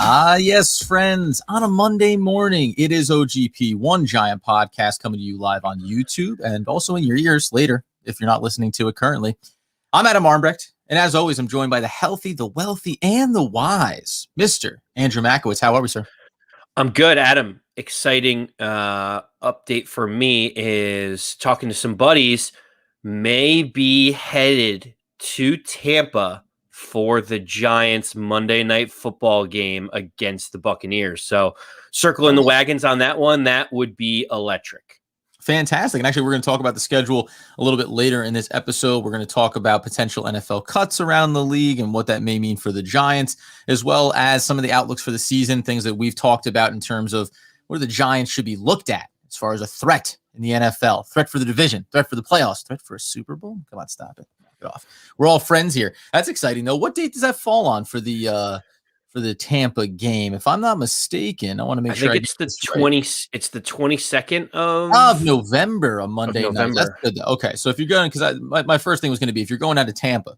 Yes, friends. On a Monday morning, it is OGP, One Giant Podcast, coming to you live on YouTube and also in your ears later if you're not listening to it currently. I'm Adam Armbrecht, and as always, I'm joined by the healthy, the wealthy, and the wise, Mr. Andrew Makowitz. How are we, sir? I'm good, Adam. Exciting update for me is talking to some buddies, may be headed to Tampa for the Giants Monday Night Football game against the Buccaneers. So circling the wagons on that one, that would be electric. Fantastic. And actually, we're going to talk about the schedule a little bit later in this episode. We're going to talk about potential NFL cuts around the league and what that may mean for the Giants, as well as some of the outlooks for the season, things that we've talked about in terms of where the Giants should be looked at as far as a threat in the NFL, threat for the division, threat for the playoffs, threat for a Super Bowl. Come on, stop it. Get off. We're all friends here. That's exciting, though. What date does that fall on for the Tampa game? If I'm not mistaken, I want to make sure. I think it's the 20. Right. It's the 22nd of November, a Monday night. That's good. Okay, so if you're going, because my first thing was going to be, if you're going out to Tampa,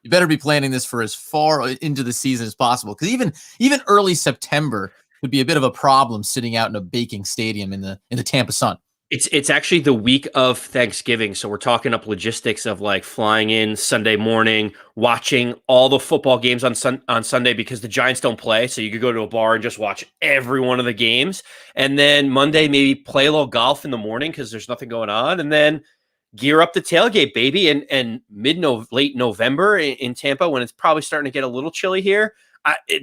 you better be planning this for as far into the season as possible, because even early September would be a bit of a problem sitting out in a baking stadium in the Tampa sun. It's actually the week of Thanksgiving, so we're talking up logistics of like flying in Sunday morning, watching all the football games on Sunday because the Giants don't play, so you could go to a bar and just watch every one of the games, and then Monday maybe play a little golf in the morning because there's nothing going on, and then gear up the tailgate, baby, and late November in Tampa when it's probably starting to get a little chilly here.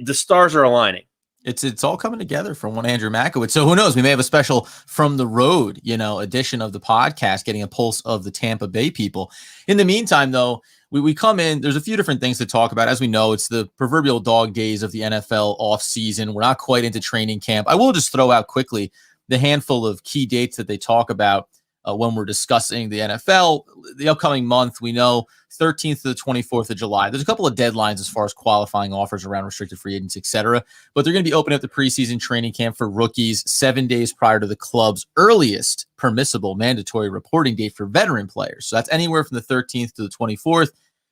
The stars are aligning. It's all coming together from one Andrew Makowitz. So who knows? We may have a special from the road, edition of the podcast, getting a pulse of the Tampa Bay people. In the meantime, though, we come in. There's a few different things to talk about. As we know, it's the proverbial dog days of the NFL offseason. We're not quite into training camp. I will just throw out quickly the handful of key dates that they talk about when we're discussing the NFL. The upcoming month, we know 13th to the 24th of July. There's a couple of deadlines as far as qualifying offers around restricted free agents, etc. But they're going to be opening up the preseason training camp for rookies 7 days prior to the club's earliest permissible mandatory reporting date for veteran players. So that's anywhere from the 13th to the 24th.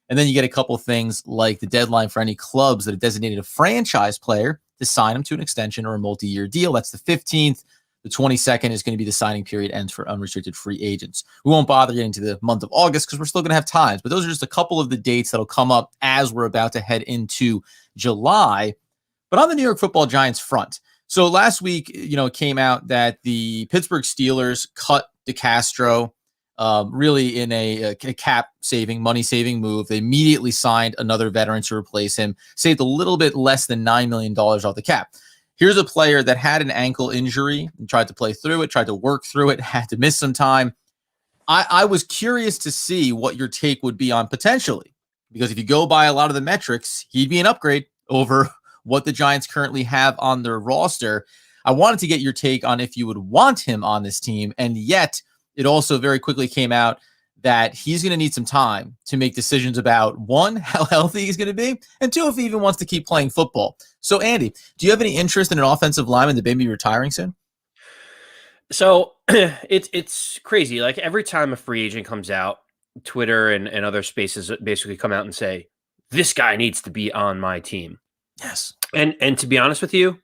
And then you get a couple of things like the deadline for any clubs that have designated a franchise player to sign them to an extension or a multi-year deal. That's the 15th. The 22nd is going to be the signing period ends for unrestricted free agents. We won't bother getting to the month of August because we're still going to have times, but those are just a couple of the dates that'll come up as we're about to head into July. But on the New York Football Giants front, so last week, it came out that the Pittsburgh Steelers cut DeCastro really in a cap-saving, money-saving move. They immediately signed another veteran to replace him, saved a little bit less than $9 million off the cap. Here's a player that had an ankle injury and tried to play through it, tried to work through it, had to miss some time. I was curious to see what your take would be on potentially, because if you go by a lot of the metrics, he'd be an upgrade over what the Giants currently have on their roster. I wanted to get your take on if you would want him on this team, and yet it also very quickly came out that he's going to need some time to make decisions about, one, how healthy he's going to be, and two, if he even wants to keep playing football. So, Andy, do you have any interest in an offensive lineman that may be retiring soon? So it's crazy. Like every time a free agent comes out, Twitter and other spaces basically come out and say, this guy needs to be on my team. Yes. And to be honest with you,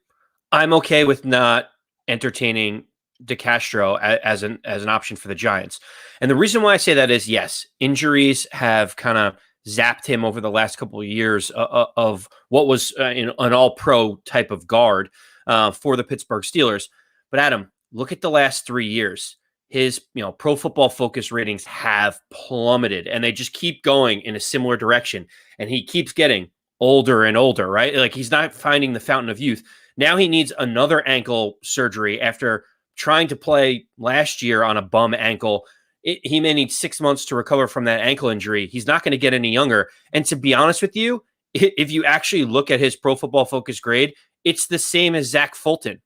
I'm okay with not entertaining DeCastro as an option for the Giants. And the reason why I say that is, yes, injuries have kind of zapped him over the last couple of years of what was an all-pro type of guard for the Pittsburgh Steelers. But Adam, look at the last 3 years. His Pro Football Focus ratings have plummeted, and they just keep going in a similar direction. And he keeps getting older and older, right? Like he's not finding the fountain of youth. Now he needs another ankle surgery after trying to play last year on a bum ankle. He may need 6 months to recover from that ankle injury. He's not going to get any younger. And to be honest with you, if you actually look at his Pro Football Focus grade, it's the same as Zach Fulton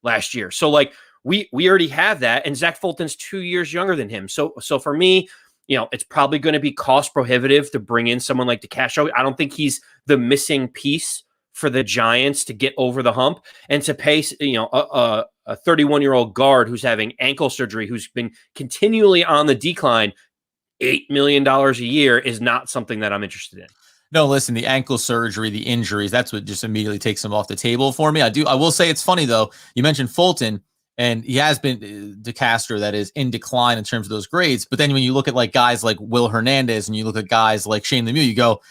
last year. So like we already have that, and Zach Fulton's 2 years younger than him. So for me, it's probably going to be cost prohibitive to bring in someone like DeCastro. I don't think he's the missing piece for the Giants to get over the hump, and to pay a 31-year-old guard who's having ankle surgery, who's been continually on the decline, $8 million a year is not something that I'm interested in. No, listen, the ankle surgery, the injuries, that's what just immediately takes him off the table for me. I will say it's funny though. You mentioned Fulton, and he has been DeCastro, that is in decline in terms of those grades. But then when you look at like guys like Will Hernandez and you look at guys like Shane Lemieux, you go,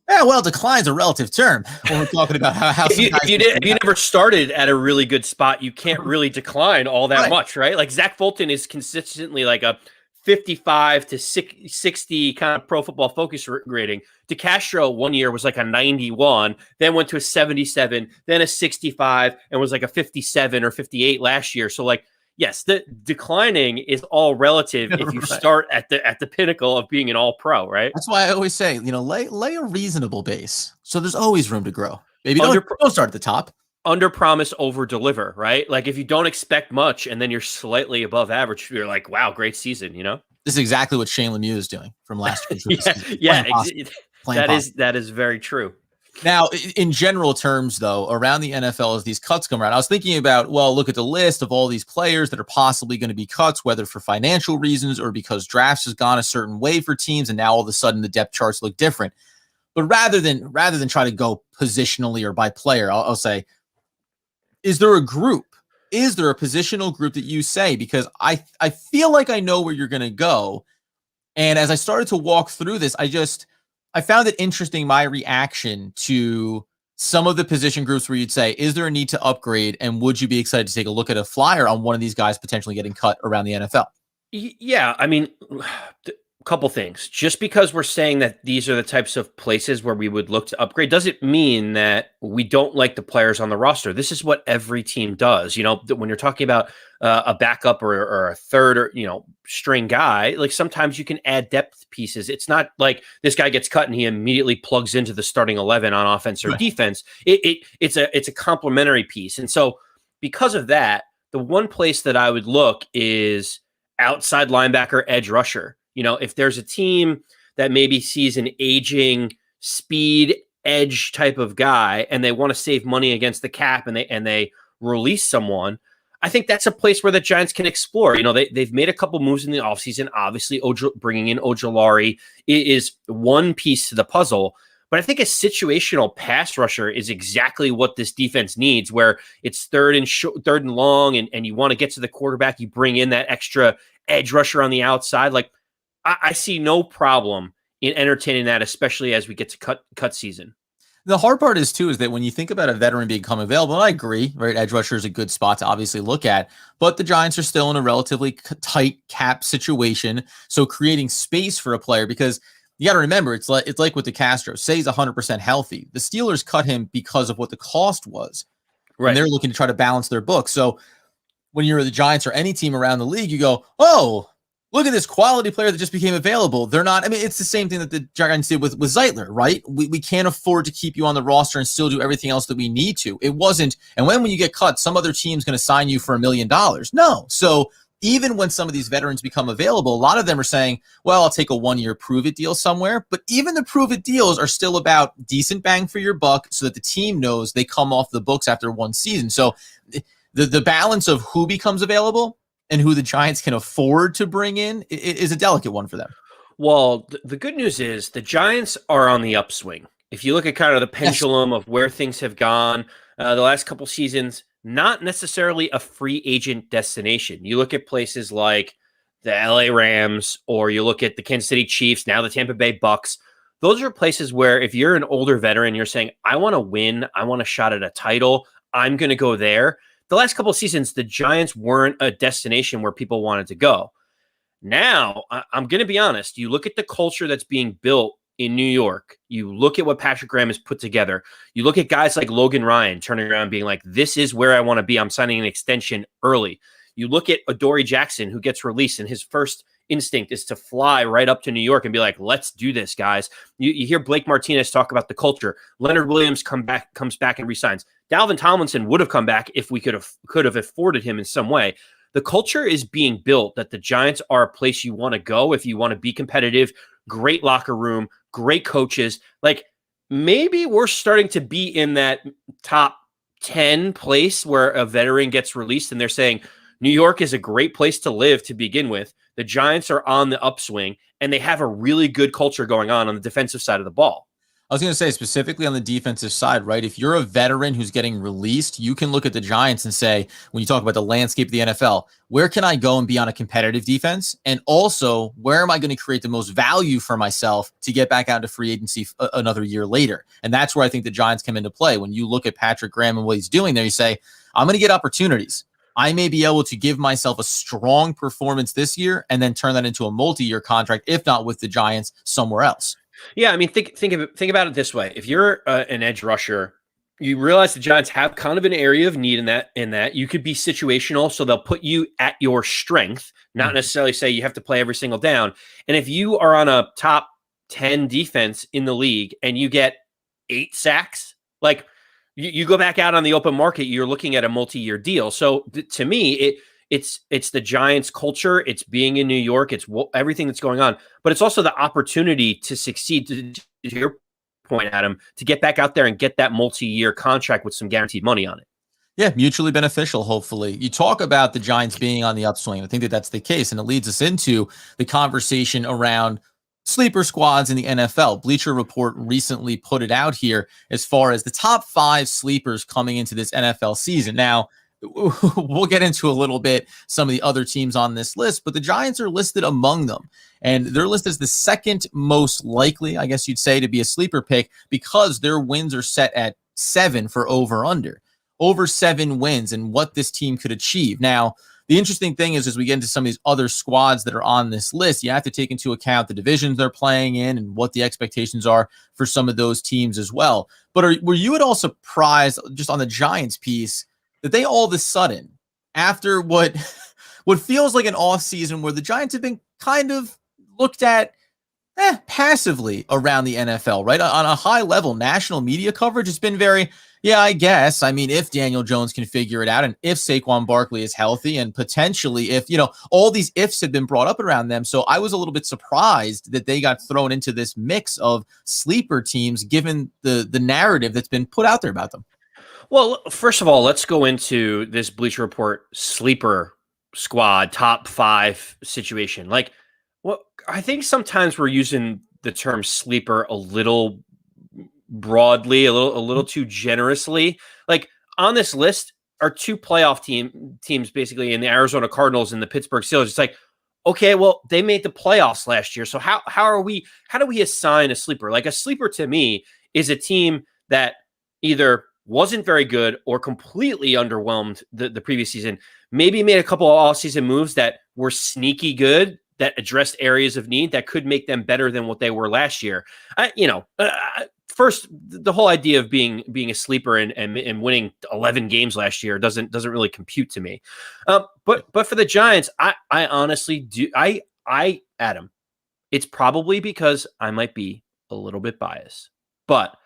yeah, well, decline's a relative term when we're talking about how if you never started at a really good spot, you can't really decline all that much, right? Like Zach Fulton is consistently like a 55 to 60 kind of Pro Football Focus grading. DeCastro 1 year was like a 91, then went to a 77, then a 65, and was like a 57 or 58 last year. So like, yes, the declining is all relative if you start at the pinnacle of being an all pro, right? That's why I always say, lay a reasonable base. So there's always room to grow. Maybe don't start at the top. Under promise, over deliver, right? Like if you don't expect much and then you're slightly above average, you're like, wow, great season, This is exactly what Shane Lemieux is doing from last year. That is very true. Now, in general terms, though, around the NFL, as these cuts come around, I was thinking about, well, look at the list of all these players that are possibly going to be cuts, whether for financial reasons or because drafts has gone a certain way for teams, and now all of a sudden the depth charts look different. But rather than try to go positionally or by player, I'll say, is there a group? Is there a positional group that you say? Because I feel like I know where you're going to go. And as I started to walk through this, I found it interesting, my reaction to some of the position groups where you'd say, is there a need to upgrade? And would you be excited to take a look at a flyer on one of these guys potentially getting cut around the NFL? Yeah, I mean, couple things. Just because we're saying that these are the types of places where we would look to upgrade doesn't mean that we don't like the players on the roster. This is what every team does. When you're talking about a backup or a third or string guy, like sometimes you can add depth pieces. It's not like this guy gets cut and he immediately plugs into the starting 11 on offense or defense. It's a complementary piece. And so because of that, the one place that I would look is outside linebacker, edge rusher. If there's a team that maybe sees an aging speed edge type of guy and they want to save money against the cap and they release someone, I think that's a place where the Giants can explore. They've made a couple moves in the offseason. Obviously, bringing in Ojulari is one piece to the puzzle. But I think a situational pass rusher is exactly what this defense needs, where it's third and long and you want to get to the quarterback. You bring in that extra edge rusher on the outside. Like, I see no problem in entertaining that, especially as we get to cut season. The hard part is that when you think about a veteran become available, and I agree, right? Edge rusher is a good spot to obviously look at, but the Giants are still in a relatively tight cap situation. So creating space for a player, because you got to remember, it's like with DeCastro, say he's 100% healthy. The Steelers cut him because of what the cost was. Right. And they're looking to try to balance their books. So when you're the Giants or any team around the league, you go, oh, look at this quality player that just became available. They're not, it's the same thing that the Giants did with Zeitler, right? We can't afford to keep you on the roster and still do everything else that we need to. It wasn't, and when you get cut, some other team's going to sign you for $1 million. No. So even when some of these veterans become available, a lot of them are saying, well, I'll take a 1-year prove-it deal somewhere. But even the prove-it deals are still about decent bang for your buck so that the team knows they come off the books after one season. So the balance of who becomes available and who the Giants can afford to bring in is a delicate one for them. Well, the good news is the Giants are on the upswing. If you look at kind of the pendulum of where things have gone the last couple seasons, not necessarily a free agent destination. You look at places like the LA Rams, or you look at the Kansas City Chiefs, now the Tampa Bay Bucks. Those are places where if you're an older veteran, you're saying, I want to win, I want a shot at a title, I'm going to go there. The last couple of seasons, the Giants weren't a destination where people wanted to go. Now, I'm going to be honest. You look at the culture that's being built in New York. You look at what Patrick Graham has put together. You look at guys like Logan Ryan turning around being like, this is where I want to be. I'm signing an extension early. You look at Adoree Jackson, who gets released, and his first instinct is to fly right up to New York and be like, let's do this, guys. You hear Blake Martinez talk about the culture. Leonard Williams comes back and resigns. Dalvin Tomlinson would have come back if we could have afforded him in some way. The culture is being built that the Giants are a place you want to go if you want to be competitive. Great locker room, great coaches. Like, maybe we're starting to be in that top 10 place where a veteran gets released and they're saying New York is a great place to live to begin with. The Giants are on the upswing and they have a really good culture going on the defensive side of the ball. I was going to say specifically on the defensive side, right? If you're a veteran who's getting released, you can look at the Giants and say, when you talk about the landscape of the NFL, where can I go and be on a competitive defense? And also, where am I going to create the most value for myself to get back out to free agency another year later? And that's where I think the Giants come into play. When you look at Patrick Graham and what he's doing there, you say, I'm going to get opportunities. I may be able to give myself a strong performance this year and then turn that into a multi-year contract, if not with the Giants, somewhere else. Yeah, I mean, think about it this way: if you're an edge rusher, you realize the Giants have kind of an area of need in that you could be situational, so they'll put you at your strength, not necessarily say you have to play every single down. And if you are on a top 10 defense in the league and you get 8 sacks, like you go back out on the open market, you're looking at a multi-year deal. So to me, it's the Giants culture. It's being in New York. It's everything that's going on, but it's also the opportunity to succeed. To your point, Adam, to get back out there and get that multi-year contract with some guaranteed money on it. Yeah, mutually beneficial, hopefully. You talk about the Giants being on the upswing. I think that that's the case, and it leads us into the conversation around sleeper squads in the NFL. Bleacher Report recently put it out here as far as the top 5 sleepers coming into this NFL season. Now, we'll get into a little bit some of the other teams on this list, but the Giants are listed among them. And they're listed as the second most likely, I guess you'd say, to be a sleeper pick because their wins are set at 7 for over-under. Over 7 wins and what this team could achieve. Now, the interesting thing is, as we get into some of these other squads that are on this list, you have to take into account the divisions they're playing in and what the expectations are for some of those teams as well. But were you at all surprised, just on the Giants piece, that they all of a sudden, after what feels like an offseason where the Giants have been kind of looked at passively around the NFL, right? On a high level, national media coverage has been very, yeah, I guess. I mean, if Daniel Jones can figure it out and if Saquon Barkley is healthy and potentially if, all these ifs have been brought up around them. So I was a little bit surprised that they got thrown into this mix of sleeper teams, given the narrative that's been put out there about them. Well, first of all, let's go into this Bleacher Report sleeper squad top 5 situation. Like, I think sometimes we're using the term sleeper a little broadly, a little too generously. Like, on this list are 2 playoff teams basically in the Arizona Cardinals and the Pittsburgh Steelers. It's like, okay, well, they made the playoffs last year. So how do we assign a sleeper? Like, a sleeper to me is a team that either wasn't very good or completely underwhelmed the previous season, maybe made a couple of all-season moves that were sneaky good, that addressed areas of need that could make them better than what they were last year. First, the whole idea of being a sleeper and winning 11 games last year doesn't really compute to me. But for the Giants, I honestly do. Adam, it's probably because I might be a little bit biased, but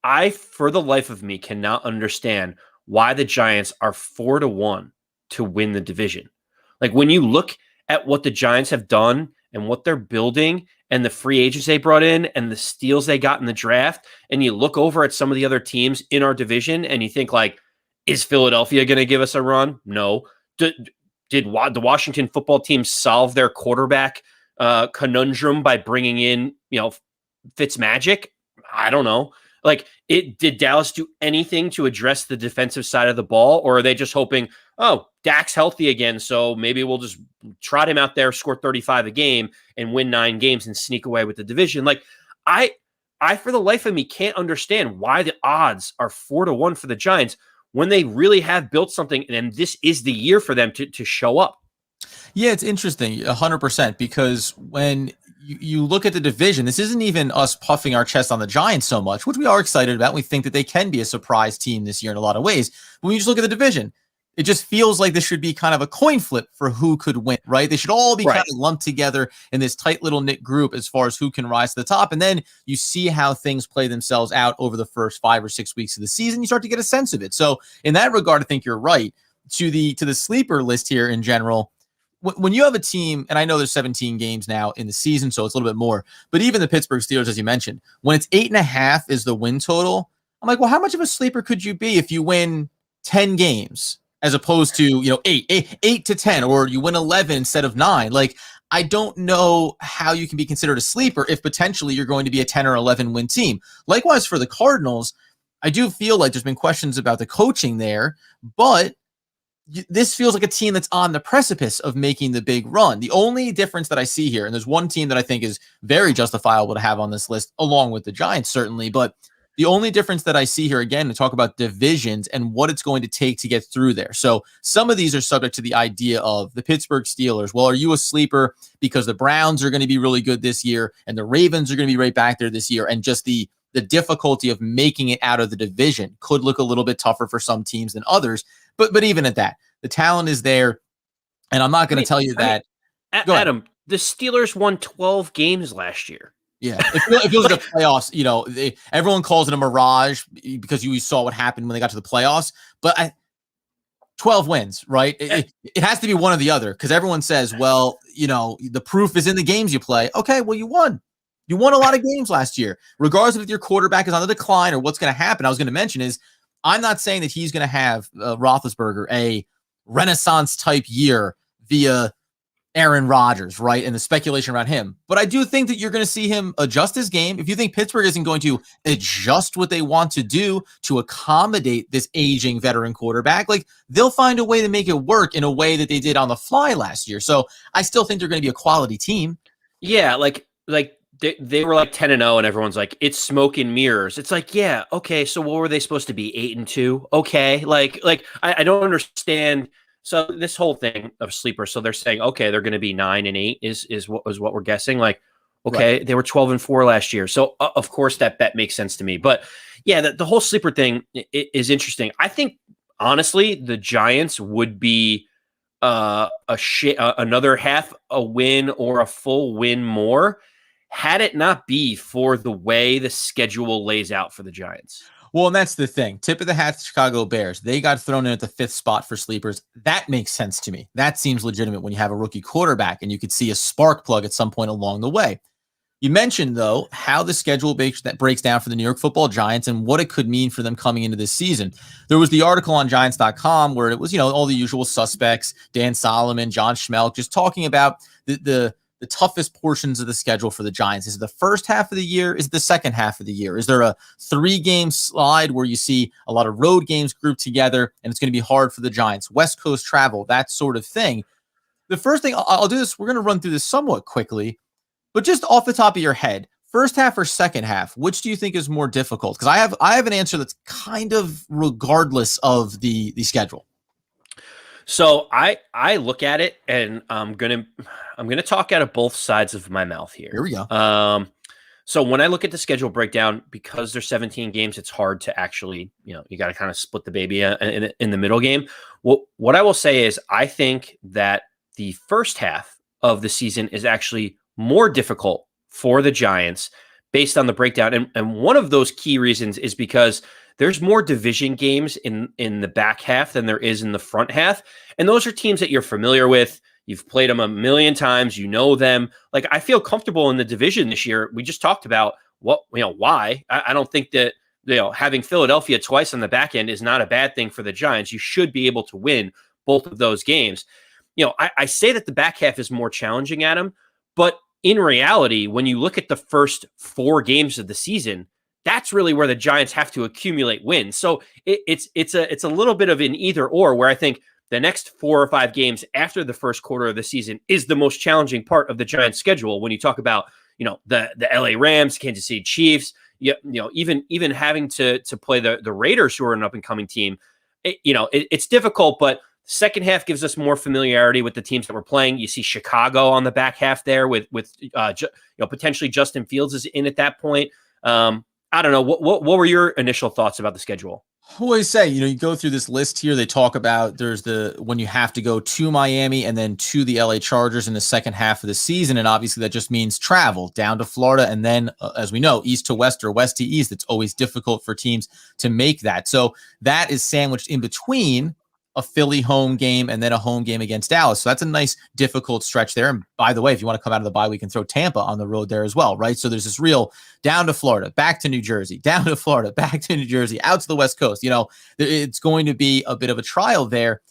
I, for the life of me, cannot understand why the Giants are 4-1 to win the division. Like, when you look at what the Giants have done and what they're building and the free agents they brought in and the steals they got in the draft, and you look over at some of the other teams in our division and you think, like, is Philadelphia going to give us a run? No. Did the Washington football team solve their quarterback conundrum by bringing in, Fitzmagic? I don't know. Like, did Dallas do anything to address the defensive side of the ball, or are they just hoping, oh, Dak's healthy again, so maybe we'll just trot him out there, score 35 a game, and win 9 games and sneak away with the division? Like, I for the life of me can't understand why the odds are 4-1 for the Giants when they really have built something, and this is the year for them to show up. Yeah, it's interesting, 100%, because when you look at the division, this isn't even us puffing our chest on the Giants so much, which we are excited about. We think that they can be a surprise team this year in a lot of ways. But when you just look at the division, it just feels like this should be kind of a coin flip for who could win, right? They should all be kind of lumped together in this tight little knit group as far as who can rise to the top. And then you see how things play themselves out over the first 5 or 6 weeks of the season. You start to get a sense of it. So in that regard, I think you're right. To the sleeper list here in general, when you have a team, and I know there's 17 games now in the season, so it's a little bit more, but even the Pittsburgh Steelers, as you mentioned, when it's 8.5 is the win total, I'm like, well, how much of a sleeper could you be if you win 10 games as opposed to, 8 to 10, or you win 11 instead of 9? Like, I don't know how you can be considered a sleeper if potentially you're going to be a 10 or 11 win team. Likewise for the Cardinals, I do feel like there's been questions about the coaching there, but this feels like a team that's on the precipice of making the big run. The only difference that I see here, and there's one team that I think is very justifiable to have on this list, along with the Giants, certainly, but the only difference that I see here, again, to talk about divisions and what it's going to take to get through there. So some of these are subject to the idea of the Pittsburgh Steelers. Well, are you a sleeper because the Browns are going to be really good this year and the Ravens are going to be right back there this year, and just the difficulty of making it out of the division could look a little bit tougher for some teams than others. But even at that, the talent is there. And I'm not going to tell you that. Adam, the Steelers won 12 games last year. Yeah, it feels like a playoffs. You know, everyone calls it a mirage because you saw what happened when they got to the playoffs. But 12 wins, right? It has to be one or the other, because everyone says, well, you know, the proof is in the games you play. Okay, well, you won. You won a lot of games last year, regardless of if your quarterback is on the decline or what's going to happen. I was going to mention is I'm not saying that he's going to have Roethlisberger a Renaissance type year via Aaron Rodgers, right? And the speculation around him. But I do think that you're going to see him adjust his game. If you think Pittsburgh isn't going to adjust what they want to do to accommodate this aging veteran quarterback, like they'll find a way to make it work in a way that they did on the fly last year. So I still think they're going to be a quality team. Yeah, like they were like 10-0 and everyone's like, it's smoke and mirrors. It's like, yeah, okay, so what were they supposed to be, 8-2? Okay, like I don't understand. So this whole thing of sleeper, so they're saying, okay, they're going to be 9-8 is what we're guessing. Like, okay, right. They were 12-4 last year, so of course that bet makes sense to me. But yeah, the whole sleeper thing is interesting. I think honestly, the Giants would be another half a win or a full win more had it not be for the way the schedule lays out for the Giants. Well, and that's the thing. Tip of the hat to Chicago Bears. They got thrown in at the 5th spot for sleepers. That makes sense to me. That seems legitimate when you have a rookie quarterback and you could see a spark plug at some point along the way. You mentioned, though, how the schedule breaks down for the New York Football Giants and what it could mean for them coming into this season. There was the article on Giants.com where it was, you know, all the usual suspects, Dan Solomon, John Schmelk, just talking about the toughest portions of the schedule for the Giants. Is it the first half of the year? Is it the second half of the year? Is there a 3-game slide where you see a lot of road games grouped together and it's going to be hard for the Giants? West Coast travel, that sort of thing. The first thing I'll do this, we're going to run through this somewhat quickly, but just off the top of your head, first half or second half, which do you think is more difficult? Because I have an answer that's kind of regardless of the schedule. So I look at it and I'm gonna talk out of both sides of my mouth here. Here we go. So when I look at the schedule breakdown, because there's 17 games, it's hard to actually, you know, you got to kind of split the baby in the middle game. What I will say is I think that the first half of the season is actually more difficult for the Giants based on the breakdown. And one of those key reasons is because there's more division games in the back half than there is in the front half. And those are teams that you're familiar with. You've played them a million times. You know them. Like, I feel comfortable in the division this year. We just talked about why. I don't think that, having Philadelphia twice on the back end is not a bad thing for the Giants. You should be able to win both of those games. I say that the back half is more challenging, Adam, but in reality, when you look at the first 4 games of the season, that's really where the Giants have to accumulate wins. So it's a little bit of an either or, where I think the next 4 or 5 games after the first quarter of the season is the most challenging part of the Giants schedule. When you talk about, the LA Rams, Kansas City Chiefs, even having to play the Raiders, who are an up and coming team, it's difficult, but second half gives us more familiarity with the teams that we're playing. You see Chicago on the back half there with potentially Justin Fields is in at that point. I don't know. What were your initial thoughts about the schedule? I always say, you go through this list here. They talk about there's when you have to go to Miami and then to the LA Chargers in the second half of the season. And obviously that just means travel down to Florida. And then, as we know, east to west or west to east. It's always difficult for teams to make that. So that is sandwiched in between a Philly home game and then a home game against Dallas. So that's a nice, difficult stretch there. And by the way, if you want to come out of the bye, we can throw Tampa on the road there as well, right? So there's this real down to Florida, back to New Jersey, down to Florida, back to New Jersey, out to the West Coast. It's going to be a bit of a trial there.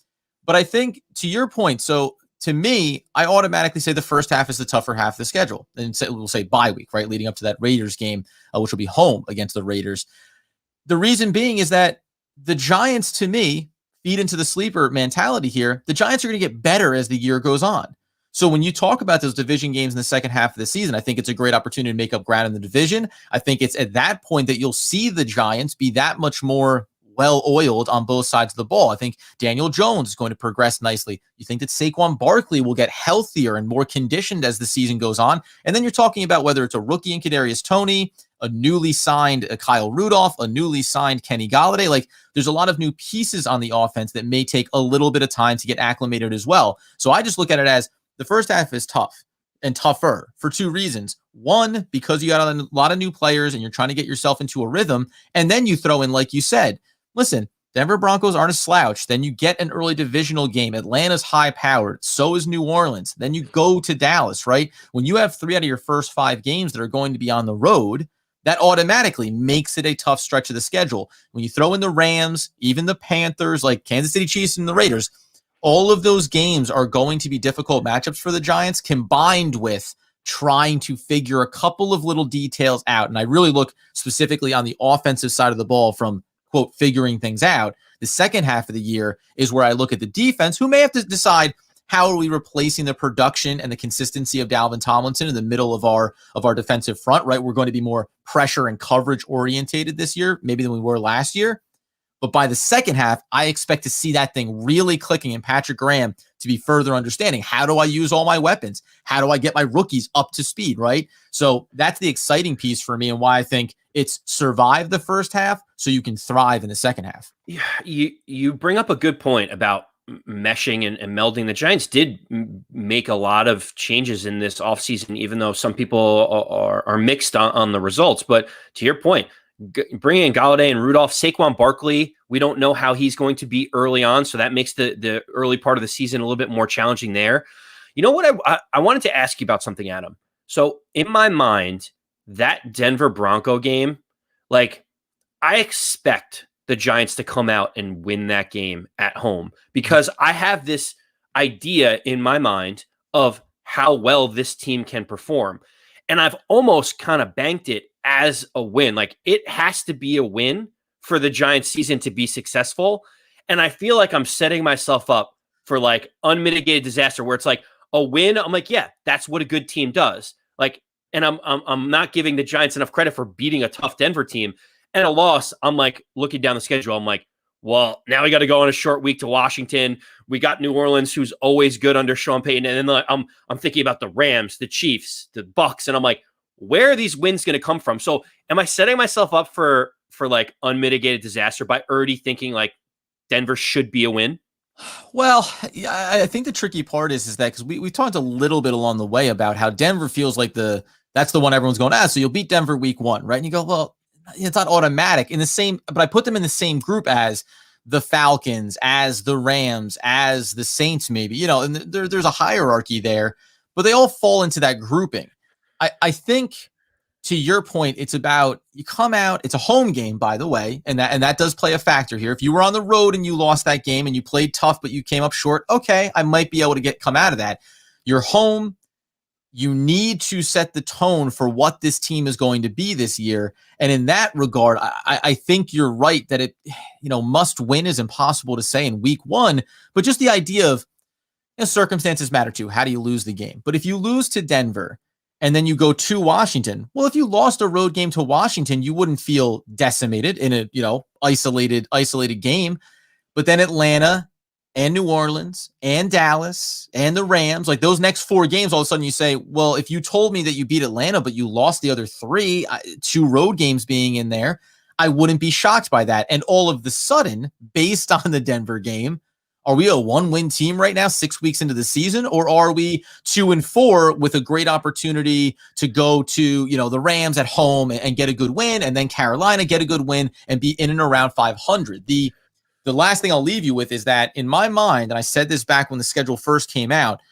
But I think, to your point, so to me, I automatically say the first half is the tougher half of the schedule. And we'll say bye week, right? Leading up to that Raiders game, which will be home against the Raiders. The reason being is that the Giants, to me, feed into the sleeper mentality here. The Giants are going to get better as the year goes on. So when you talk about those division games in the second half of the season, I think it's a great opportunity to make up ground in the division. I think it's at that point that you'll see the Giants be that much more well-oiled on both sides of the ball. I think Daniel Jones is going to progress nicely. You think that Saquon Barkley will get healthier and more conditioned as the season goes on. And then you're talking about whether it's a rookie in Kadarius Toney, a newly signed Kyle Rudolph, a newly signed Kenny Golladay. Like, there's a lot of new pieces on the offense that may take a little bit of time to get acclimated as well. So I just look at it as the first half is tough and tougher for two reasons. One, because you got a lot of new players and you're trying to get yourself into a rhythm. And then you throw in, like you said, listen, Denver Broncos aren't a slouch. Then you get an early divisional game. Atlanta's high-powered. So is New Orleans. Then you go to Dallas, right? When you have 3 out of your first 5 games that are going to be on the road, that automatically makes it a tough stretch of the schedule. When you throw in the Rams, even the Panthers, like Kansas City Chiefs and the Raiders, all of those games are going to be difficult matchups for the Giants, combined with trying to figure a couple of little details out. And I really look specifically on the offensive side of the ball from, quote, figuring things out. The second half of the year is where I look at the defense, who may have to decide, how are we replacing the production and the consistency of Dalvin Tomlinson in the middle of our defensive front, right? We're going to be more pressure and coverage orientated this year, maybe than we were last year. But by the second half, I expect to see that thing really clicking, and Patrick Graham to be further understanding, how do I use all my weapons? How do I get my rookies up to speed, right? So that's the exciting piece for me, and why I think it's survive the first half so you can thrive in the second half. Yeah, you bring up a good point about meshing and melding. The Giants did make a lot of changes in this offseason, even though some people are mixed on the results. But to your point, bringing in Golladay and Rudolph, Saquon Barkley, we don't know how he's going to be early on, so that makes the early part of the season a little bit more challenging there. You know what? I wanted to ask you about something, Adam. So in my mind, that Denver Bronco game, like, I expect the Giants to come out and win that game at home, because I have this idea in my mind of how well this team can perform. And I've almost kind of banked it as a win. Like, it has to be a win for the Giants season to be successful. And I feel like I'm setting myself up for like unmitigated disaster, where it's like a win, I'm like, yeah, that's what a good team does. Like, and I'm not giving the Giants enough credit for beating a tough Denver team. And a loss, I'm like looking down the schedule, I'm like, well, now we got to go on a short week to Washington. We got New Orleans, who's always good under Sean Payton. And then I'm thinking about the Rams, the Chiefs, the Bucks, and I'm like, where are these wins going to come from? So am I setting myself up for like unmitigated disaster by already thinking like Denver should be a win? Well, yeah, I think the tricky part is that, because we talked a little bit along the way about how Denver feels like that's the one everyone's going, so you'll beat Denver week 1, right? And you go, well, it's not automatic in the same, but I put them in the same group as the Falcons, as the Rams, as the Saints, maybe, and there's a hierarchy there, but they all fall into that grouping. I think, to your point, it's about, you come out, it's a home game, by the way, and that does play a factor here. If you were on the road and you lost that game and you played tough, but you came up short, okay, I might be able to come out of that. You're home. You need to set the tone for what this team is going to be this year. And in that regard, I think you're right that it, must win is impossible to say in week 1, but just the idea of, circumstances matter too. How do you lose the game? But if you lose to Denver and then you go to Washington, well, if you lost a road game to Washington, you wouldn't feel decimated in a, isolated game. But then Atlanta and New Orleans and Dallas and the Rams, like those next 4 games, all of a sudden you say, well, if you told me that you beat Atlanta, but you lost the other 3, 2 road games being in there, I wouldn't be shocked by that. And all of the sudden, based on the Denver game, are we a 1-win team right now, 6 weeks into the season? Or are we 2-4 with a great opportunity to go to, the Rams at home and get a good win, and then Carolina get a good win and be in and around 500? The last thing I'll leave you with is that, in my mind, and I said this back when the schedule first came out,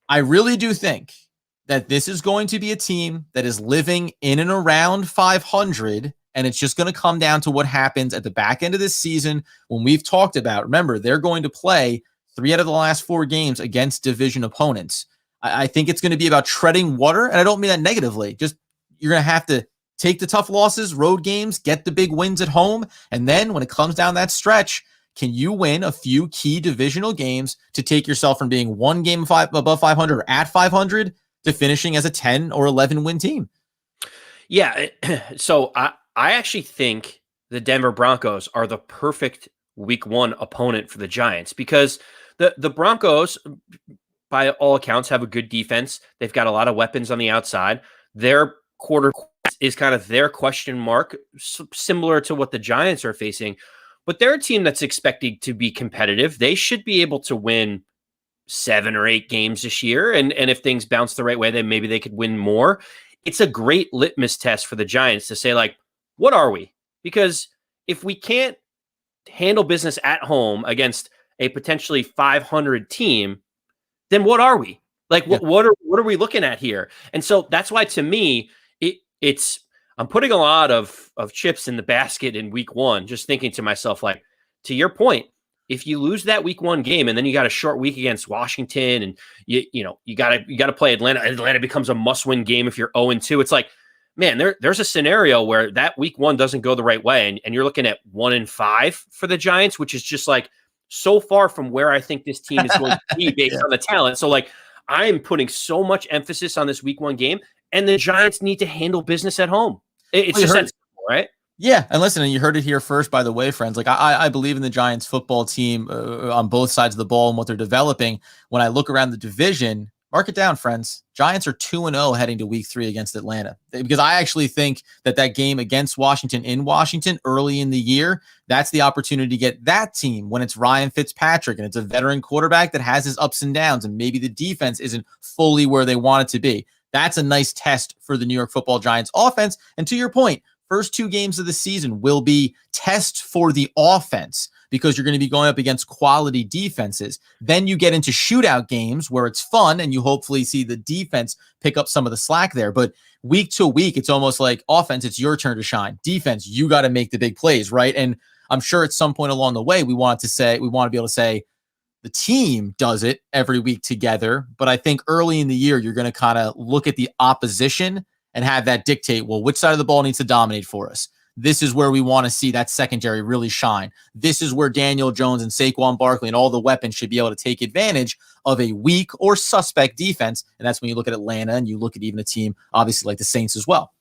I really do think that this is going to be a team that is living in and around 500, and it's just going to come down to what happens at the back end of this season when we've talked about, remember, they're going to play 3 out of the last 4 games against division opponents. I think it's going to be about treading water, and I don't mean that negatively. Just you're going to have to take the tough losses, road games, get the big wins at home, and then when it comes down that stretch, can you win a few key divisional games to take yourself from being 1 game above 500 or at 500 to finishing as a 10 or 11 win team? Yeah. So I actually think the Denver Broncos are the perfect week 1 opponent for the Giants, because the Broncos, by all accounts, have a good defense. They've got a lot of weapons on the outside. Their quarter is kind of their question mark, similar to what the Giants are facing. But they're a team that's expected to be competitive. They should be able to win 7 or 8 games this year. And if things bounce the right way, then maybe they could win more. It's a great litmus test for the Giants to say, like, what are we? Because if we can't handle business at home against a potentially 500 team, then what are we? Like, what are we looking at here? And so that's why, to me, it's I'm putting a lot of chips in the basket in week 1, just thinking to myself, like, to your point, if you lose that week 1 game and then you got a short week against Washington and you got to play Atlanta. Atlanta becomes a must-win game if you're 0-2. It's like, man, there's a scenario where that week 1 doesn't go the right way, and you're looking at 1-5 for the Giants, which is just like so far from where I think this team is going to be based on the talent. So, like, I am putting so much emphasis on this week 1 game, and the Giants need to handle business at home. It's just that simple, right? Yeah, and listen, and you heard it here first, by the way, friends. Like, I believe in the Giants football team on both sides of the ball and what they're developing. When I look around the division, mark it down, friends. Giants are 2-0 heading to week 3 against Atlanta, because I actually think that game against Washington in Washington early in the year, that's the opportunity to get that team when it's Ryan Fitzpatrick and it's a veteran quarterback that has his ups and downs, and maybe the defense isn't fully where they want it to be. That's a nice test for the New York Football Giants offense. And to your point, first 2 games of the season will be tests for the offense, because you're going to be going up against quality defenses. Then you get into shootout games where it's fun and you hopefully see the defense pick up some of the slack there. But week to week, it's almost like offense, it's your turn to shine. Defense, you got to make the big plays, right? And I'm sure at some point along the way, we want to be able to say the team does it every week together. But I think early in the year, you're going to kind of look at the opposition and have that dictate, well, which side of the ball needs to dominate for us? This is where we want to see that secondary really shine. This is where Daniel Jones and Saquon Barkley and all the weapons should be able to take advantage of a weak or suspect defense. And that's when you look at Atlanta and you look at even a team, obviously, like the Saints as well.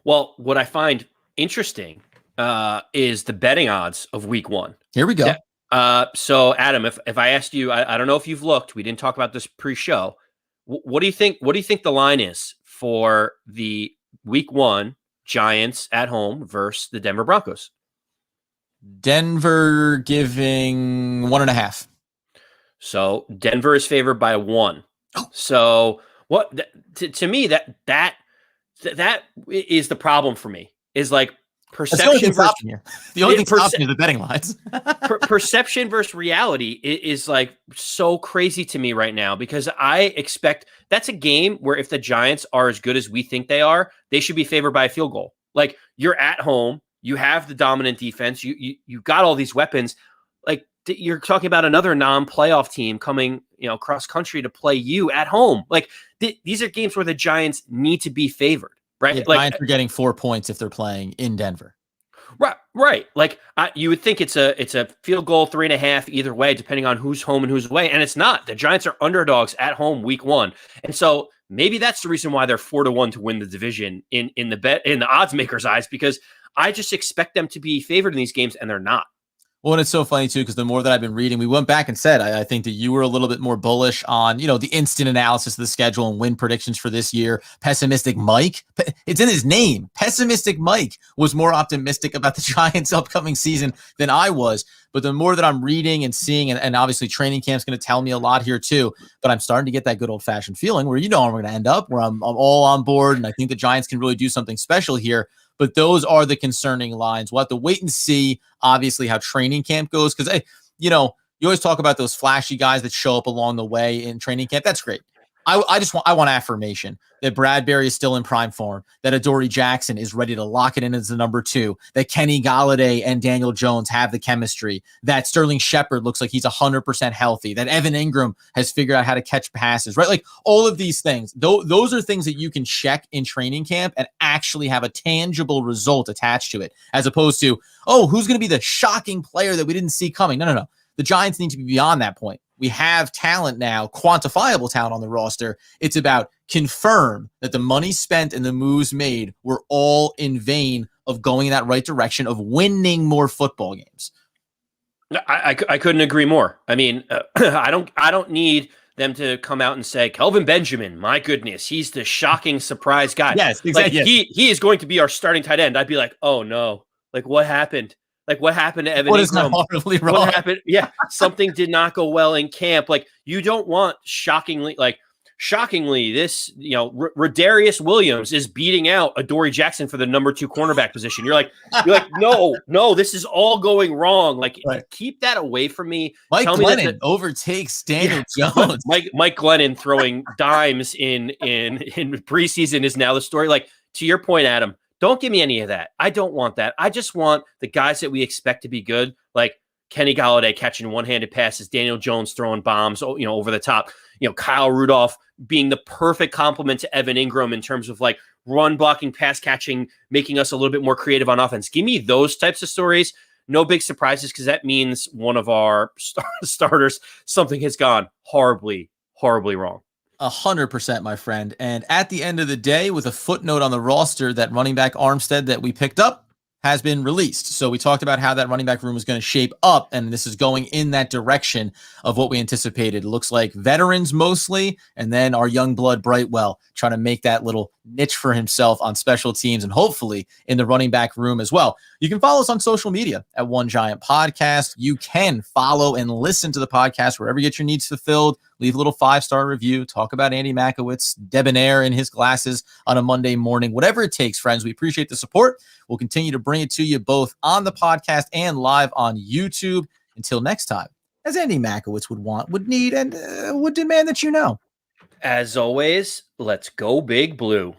Well, what I find interesting is the betting odds of week 1. Here we go. So, Adam, if I asked you, I don't know if you've looked, we didn't talk about this pre-show. What do you think? What do you think the line is for the week 1 Giants at home versus the Denver Broncos? Denver giving 1.5. So Denver is favored by 1. So what to me that is the problem for me, is like perception versus the only thing stopping is the betting lines. Perception versus reality is like so crazy to me right now, because I expect that's a game where if the Giants are as good as we think they are, they should be favored by a field goal. Like, you're at home, you have the dominant defense, you got all these weapons. Like, you're talking about another non-playoff team coming, cross country to play you at home. Like, these are games where the Giants need to be favored. Right, yeah, like, Giants are getting 4 points if they're playing in Denver. Right. Like, you would think it's a field goal, 3.5 either way, depending on who's home and who's away, and it's not. The Giants are underdogs at home week 1, and so maybe that's the reason why they're 4-1 to win the division in the odds makers' eyes, because I just expect them to be favored in these games, and they're not. Well, and it's so funny, too, because the more that I've been reading, we went back and said, I think that you were a little bit more bullish on, the instant analysis of the schedule and win predictions for this year. Pessimistic Mike, it's in his name. Pessimistic Mike was more optimistic about the Giants' upcoming season than I was. But the more that I'm reading and seeing, and obviously training camp's going to tell me a lot here, too, but I'm starting to get that good old-fashioned feeling where I'm going to end up, where I'm all on board, and I think the Giants can really do something special here. But those are the concerning lines. We'll have to wait and see, obviously, how training camp goes. Because, you always talk about those flashy guys that show up along the way in training camp. That's great. I want affirmation that Bradbury is still in prime form, that Adoree Jackson is ready to lock it in as the number 2, that Kenny Galladay and Daniel Jones have the chemistry, that Sterling Shepard looks like he's 100% healthy, that Evan Ingram has figured out how to catch passes, right? Like all of these things, those are things that you can check in training camp and actually have a tangible result attached to it, as opposed to, oh, who's going to be the shocking player that we didn't see coming? No. The Giants need to be beyond that point. We have talent now, quantifiable talent on the roster. It's about confirm that the money spent and the moves made were all in vain of going in that right direction of winning more football games. I couldn't agree more. I mean, I don't need them to come out and say, Kelvin Benjamin, my goodness, he's the shocking surprise guy. Yes, exactly. Like, he is going to be our starting tight end. I'd be like, oh no, like what happened? Like what happened to Evan Ingram? What happened? Yeah, something did not go well in camp. Like you don't want shockingly, this, Rodarius Williams is beating out Adoree Jackson for the number 2 cornerback position. You're like, no, this is all going wrong. Like keep that away from me. Mike Glennon overtakes Daniel Jones. Mike Glennon throwing dimes in preseason is now the story. Like to your point, Adam. Don't give me any of that. I don't want that. I just want the guys that we expect to be good, like Kenny Galladay catching one-handed passes, Daniel Jones throwing bombs, over the top, Kyle Rudolph being the perfect complement to Evan Ingram in terms of like run blocking, pass catching, making us a little bit more creative on offense. Give me those types of stories. No big surprises, because that means one of our starters, something has gone horribly, horribly wrong. 100%, my friend. And at the end of the day, with a footnote on the roster, that running back Armstead that we picked up has been released. So we talked about how that running back room was going to shape up, and this is going in that direction of what we anticipated. It looks like veterans mostly, and then our young blood Brightwell trying to make that little niche for himself on special teams and hopefully in the running back room as well. You can follow us on social media at One Giant Podcast. You can follow and listen to the podcast wherever you get your needs fulfilled. Leave a little 5-star review. Talk about Andy Makowitz, debonair in his glasses on a Monday morning. Whatever it takes, friends. We appreciate the support. We'll continue to bring it to you both on the podcast and live on YouTube. Until next time, as Andy Makowitz would want, would need, and would demand that you know. As always, let's go Big Blue.